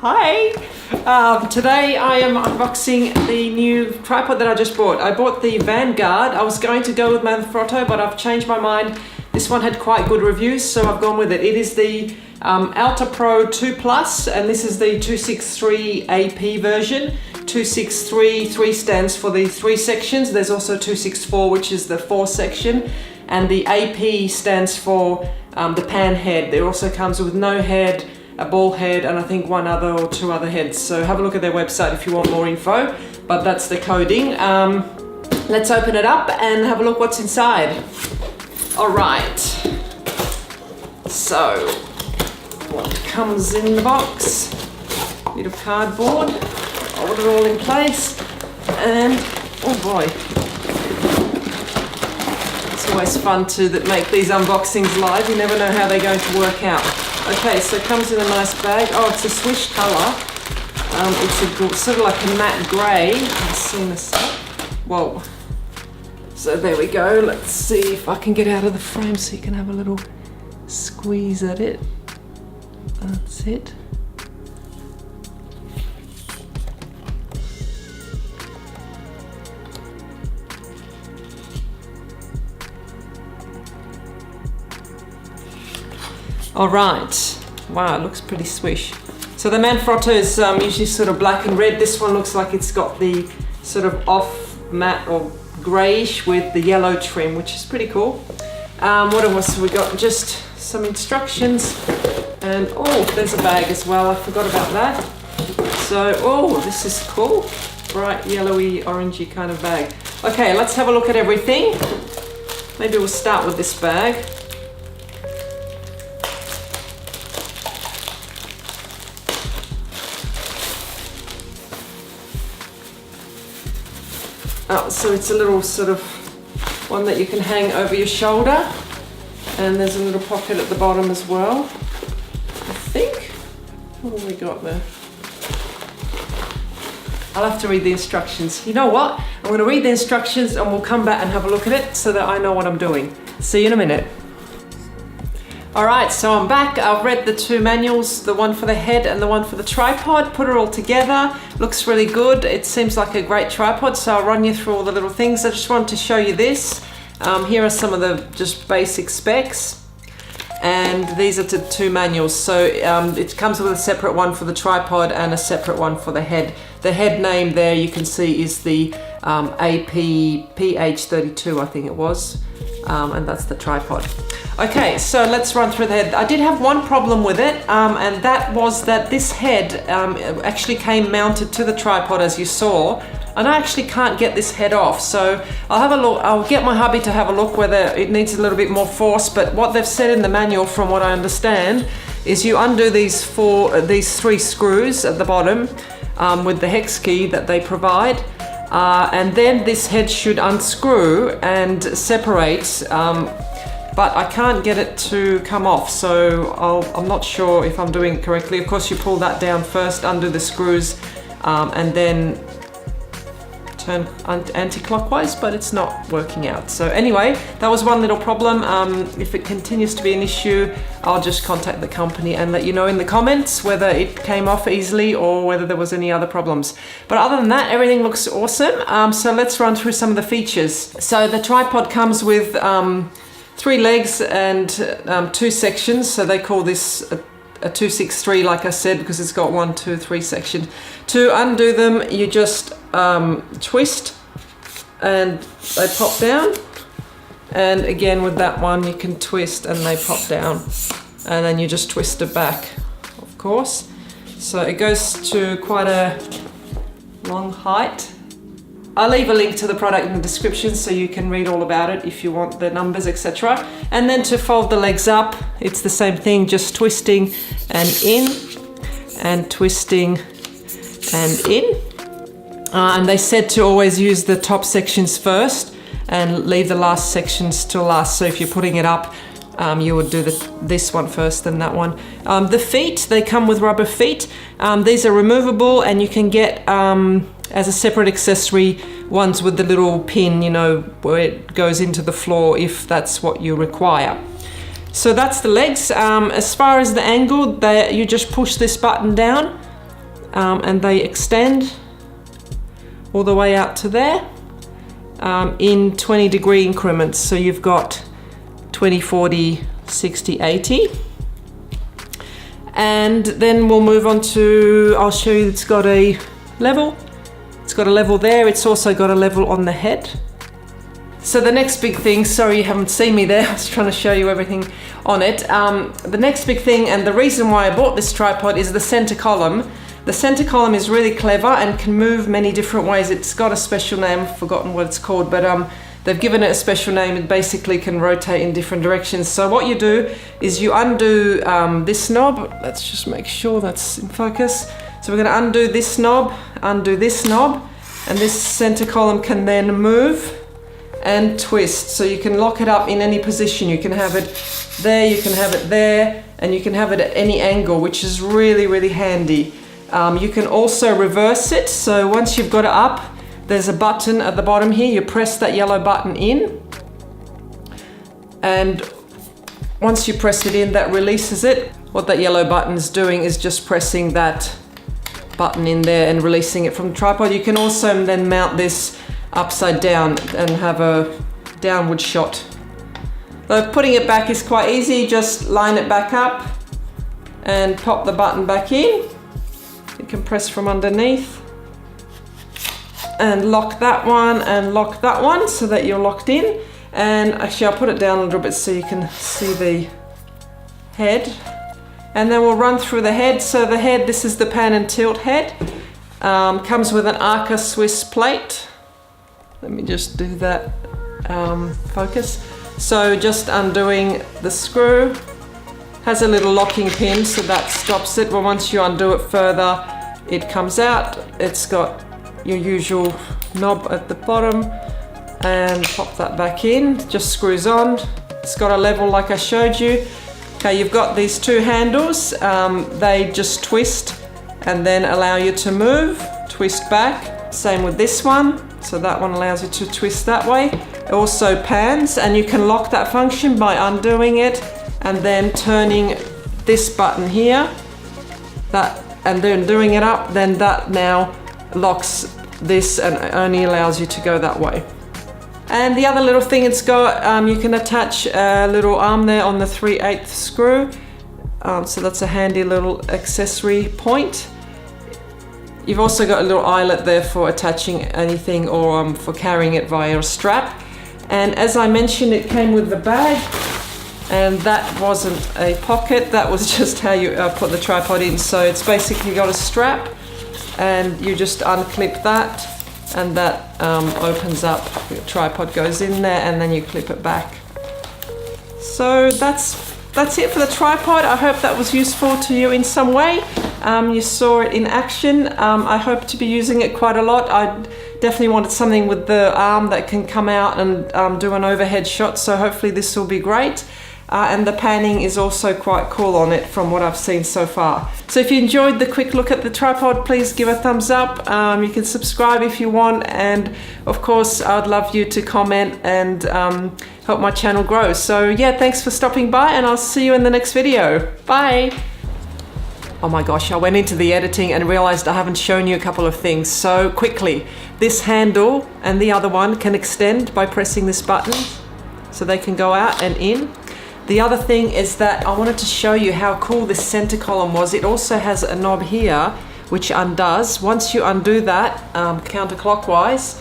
Hi! Today I am unboxing the new tripod that I just bought. I bought the Vanguard. I was going to go with Manfrotto, but I've changed my mind. This one had quite good reviews, so I've gone with it. It is the ALTA Pro 2 Plus, and this is the 263 AP version. 263 stands for the 3 sections. There's also 264, which is the 4 section. And the AP stands for the pan head. It also comes with no head, a ball head, and I think one other or 2 other heads. So have a look at their website if you want more info, but that's the coding. Let's open it up and have a look what's inside. All right, so what comes in the box? Bit of cardboard, hold it all in place, and oh boy, it's always fun to make these unboxings live. You never know how they're going to work out. Okay, so it comes in a nice bag. Oh, it's a swish colour. It's a sort of like a matte grey. Let's see this. Whoa. So there we go. Let's see if I can get out of the frame so you can have a little squeeze at it. That's it. All right, wow, it looks pretty swish. So the Manfrotto is usually sort of black and red. This one looks like it's got the sort of off matte or greyish with the yellow trim, which is pretty cool. What else have we got? Just some instructions, and oh, there's a bag as well. I forgot about that. So, oh, this is cool. Bright yellowy, orangey kind of bag. Okay, let's have a look at everything. Maybe we'll start with this bag. Oh, so it's a little sort of one that you can hang over your shoulder, and there's a little pocket at the bottom as well, I think. What have we got there? I'll have to read the instructions. You know what? I'm going to read the instructions and we'll come back and have a look at it so that I know what I'm doing. See you in a minute. Alright, so I'm back. I've read the 2 manuals, the one for the head and the one for the tripod, put it all together. Looks really good. It seems like a great tripod, so I'll run you through all the little things. I just wanted to show you this. Here are some of the just basic specs, and these are the 2 manuals. So it comes with a separate one for the tripod and a separate one for the head. The head name there you can see is the AP PH32, I think it was, and that's the tripod. Okay, so let's run through the head. I did have one problem with it, and that was that this head actually came mounted to the tripod, as you saw, and I actually can't get this head off. So I'll have a look. I'll get my hubby to have a look whether it needs a little bit more force, but what they've said in the manual, from what I understand, is you undo these 3 screws at the bottom with the hex key that they provide, and then this head should unscrew and separate, but I can't get it to come off, so I'm not sure if I'm doing it correctly. Of course, you pull that down first, undo the screws, and then turn anti-clockwise, but it's not working out. So anyway, that was one little problem. If it continues to be an issue, I'll just contact the company and let you know in the comments whether it came off easily or whether there was any other problems. But other than that, everything looks awesome. So let's run through some of the features. So the tripod comes with 3 legs and 2 sections, so they call this a 263, like I said, because it's got 1, 2, 3 sections. To undo them, you just twist and they pop down, and again with that one you can twist and they pop down, and then you just twist it back, of course. So it goes to quite a long height. I'll leave a link to the product in the description so you can read all about it if you want the numbers, etc. And then to fold the legs up, it's the same thing, just twisting and in, and twisting and in. And they said to always use the top sections first and leave the last sections to last. So if you're putting it up, you would do this one first, then that one. The feet, they come with rubber feet. These are removable, and you can get as a separate accessory ones with the little pin, you know, where it goes into the floor if that's what you require. So that's the legs. As far as the angle, you just push this button down and they extend all the way out to there in 20-degree increments. So you've got 20, 40, 60, 80. And then we'll move on to, I'll show you, it's got a level. It's got a level there. It's also got a level on the head. So the next big thing, sorry you haven't seen me there, I was trying to show you everything on it. The next big thing, and the reason why I bought this tripod, is the center column. The center column is really clever and can move many different ways. It's got a special name, I've forgotten what it's called, but they've given it a special name. It basically can rotate in different directions. So what you do is you undo this knob. Let's just make sure that's in focus. So we're going to undo this knob, and this center column can then move and twist. So you can lock it up in any position. You can have it there, you can have it there, and you can have it at any angle, which is really, really handy. You can also reverse it. So once you've got it up, there's a button at the bottom here. You press that yellow button in, and once you press it in, that releases it. What that yellow button is doing is just pressing that button in there and releasing it from the tripod. You can also then mount this upside down and have a downward shot. So putting it back is quite easy. Just line it back up and pop the button back in. You can press from underneath and lock that one and lock that one so that you're locked in. And actually I'll put it down a little bit so you can see the head. And then we'll run through the head. So the head, this is the pan and tilt head. Comes with an Arca Swiss plate. Let me just do that focus. So just undoing the screw. Has a little locking pin, so that stops it. Well, once you undo it further, it comes out. It's got your usual knob at the bottom, and pop that back in. Just screws on. It's got a level like I showed you. Okay, you've got these two handles. They just twist and then allow you to move, twist back. Same with this one. So that one allows you to twist that way. It also pans, and you can lock that function by undoing it and then turning this button here, and then doing it up, then that now locks this and only allows you to go that way. And the other little thing it's got, you can attach a little arm there on the 3/8 screw. So that's a handy little accessory point. You've also got a little eyelet there for attaching anything or for carrying it via a strap. And as I mentioned, it came with the bag. And that wasn't a pocket, that was just how you put the tripod in. So it's basically got a strap, and you just unclip that, and that opens up. The tripod goes in there, and then you clip it back. So that's it for the tripod. I hope that was useful to you in some way. You saw it in action. I hope to be using it quite a lot. I definitely wanted something with the arm that can come out and do an overhead shot, so hopefully this will be great. And the panning is also quite cool on it from what I've seen so far. So if you enjoyed the quick look at the tripod, please give a thumbs up. You can subscribe if you want, and of course I'd love you to comment and help my channel grow. So yeah, thanks for stopping by, and I'll see you in the next video. Bye! Oh my gosh, I went into the editing and realized I haven't shown you a couple of things. So quickly, this handle and the other one can extend by pressing this button, so they can go out and in. The other thing is that I wanted to show you how cool this center column was. It also has a knob here which undoes. Once you undo that counterclockwise,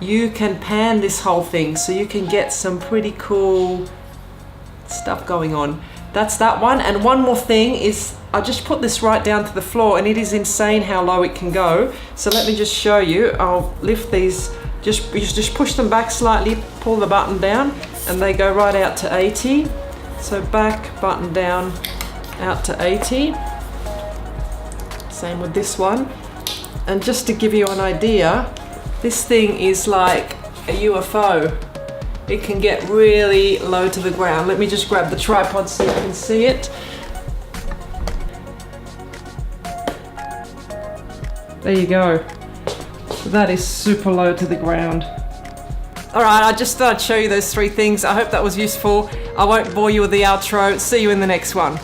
you can pan this whole thing, so you can get some pretty cool stuff going on. That's that one. And one more thing is, I just put this right down to the floor, and it is insane how low it can go. So let me just show you. I'll lift these, you just push them back slightly, pull the button down, and they go right out to 80. So back, button down, out to 80. Same with this one. And just to give you an idea, this thing is like a UFO. It can get really low to the ground. Let me just grab the tripod so you can see it. There you go. That is super low to the ground. Alright, I just thought I'd show you those three things. I hope that was useful. I won't bore you with the outro. See you in the next one.